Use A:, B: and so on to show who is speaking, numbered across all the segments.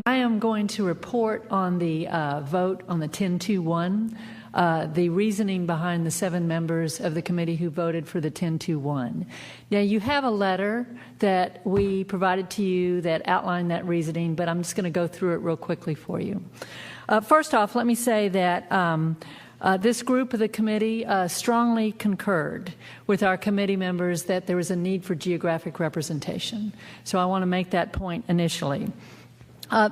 A: I am going to report on the vote on the 10-2-1, the reasoning behind the 7 members of the committee who voted for the 10-2-1. Now, you have a letter that we provided to you that outlined that reasoning, but I'm just going to go through it real quickly for you. First off, let me say that this group of the committee strongly concurred with our committee members that there was a need for geographic representation. So I want to make that point initially.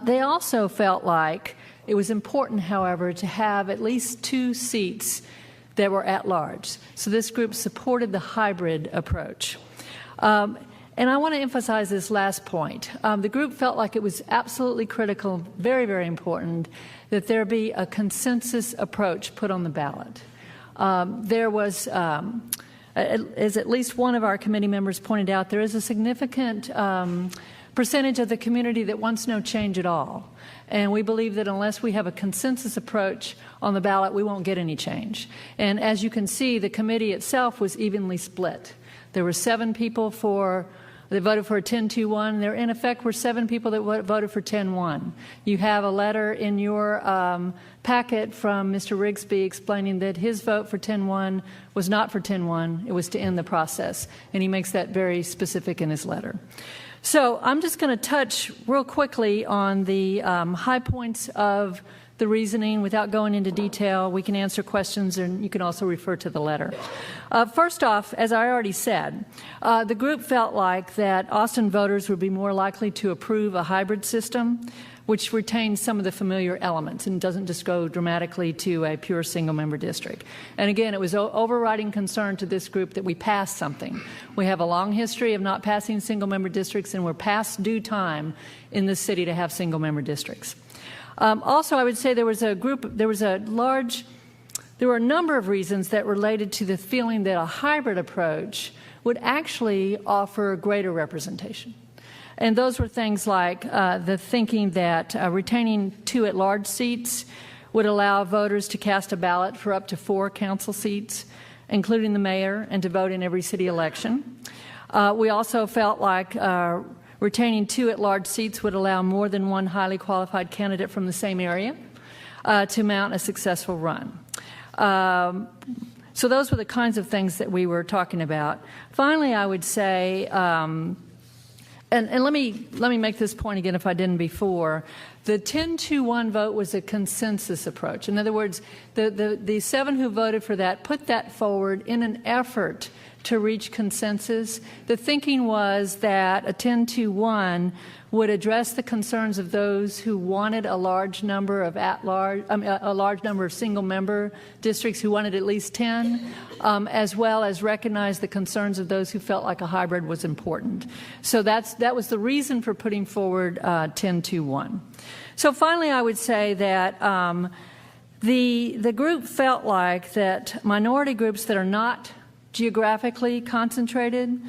A: They also felt like it was important, however, to have at least 2 seats that were at large. So this group supported the hybrid approach. And I want to emphasize this last point. The group felt like it was absolutely critical, very, very important, that there be a consensus approach put on the ballot. There was, as at least one of our committee members pointed out, there is a significant percentage of the community that wants no change at all. And we believe that unless we have a consensus approach on the ballot, we won't get any change. And as you can see, the committee itself was evenly split. There were 7 people that voted for a 10-2-1. There, in effect, were 7 people that voted for 10-1. You have a letter in your packet from Mr. Rigsby explaining that his vote for 10-1 was not for 10-1. It was to end the process. And he makes that very specific in his letter. So I'm just going to touch real quickly on the high points of the reasoning without going into detail. We can answer questions, and you can also refer to the letter. First off, as I already said, the group felt like that Austin voters would be more likely to approve a hybrid system, which retains some of the familiar elements and doesn't just go dramatically to a pure single-member district. And again, it was an overriding concern to this group that we pass something. We have a long history of not passing single-member districts, and we're past due time in this city to have single-member districts. Also, I would say there were a number of reasons that related to the feeling that a hybrid approach would actually offer greater representation. And those were things like the thinking that retaining 2 at-large seats would allow voters to cast a ballot for up to 4 council seats, including the mayor, and to vote in every city election. We also felt like retaining 2 at-large seats would allow more than 1 highly qualified candidate from the same area to mount a successful run. So those were the kinds of things that we were talking about. Finally, I would say, and let me make this point again if I didn't before. The 10-2-1 vote was a consensus approach. In other words, the 7 who voted for that put that forward in an effort to reach consensus. The thinking was that a 10-2-1 would address the concerns of those who wanted a large number of a large number of single-member districts who wanted at least 10, as well as recognize the concerns of those who felt like a hybrid was important. So that was the reason for putting forward 10-2-1. So finally, I would say that the group felt like that minority groups that are not geographically concentrated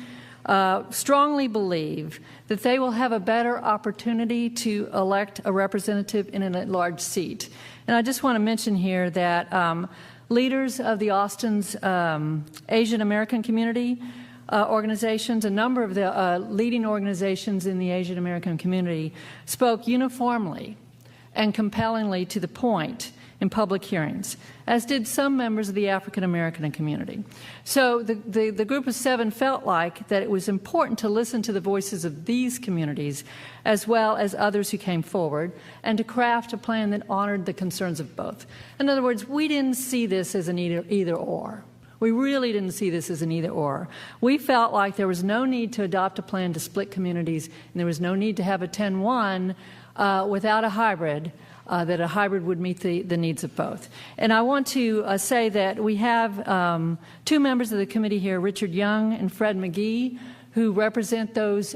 A: strongly believe that they will have a better opportunity to elect a representative in an at-large seat. And I just want to mention here that leaders of the Austin's Asian American community organizations, a number of the leading organizations in the Asian American community spoke uniformly and compellingly to the point in public hearings, as did some members of the African American community. So the group of 7 felt like that it was important to listen to the voices of these communities as well as others who came forward and to craft a plan that honored the concerns of both. In other words, we didn't see this as an either-or. We really didn't see this as an either-or. We felt like there was no need to adopt a plan to split communities, and there was no need to have a 10-1 without a hybrid, that a hybrid would meet the needs of both. And I want to say that we have 2 members of the committee here, Richard Young and Fred McGee, who represent those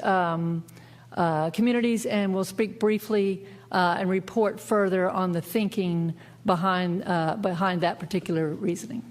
A: communities and will speak briefly and report further on the thinking behind that particular reasoning.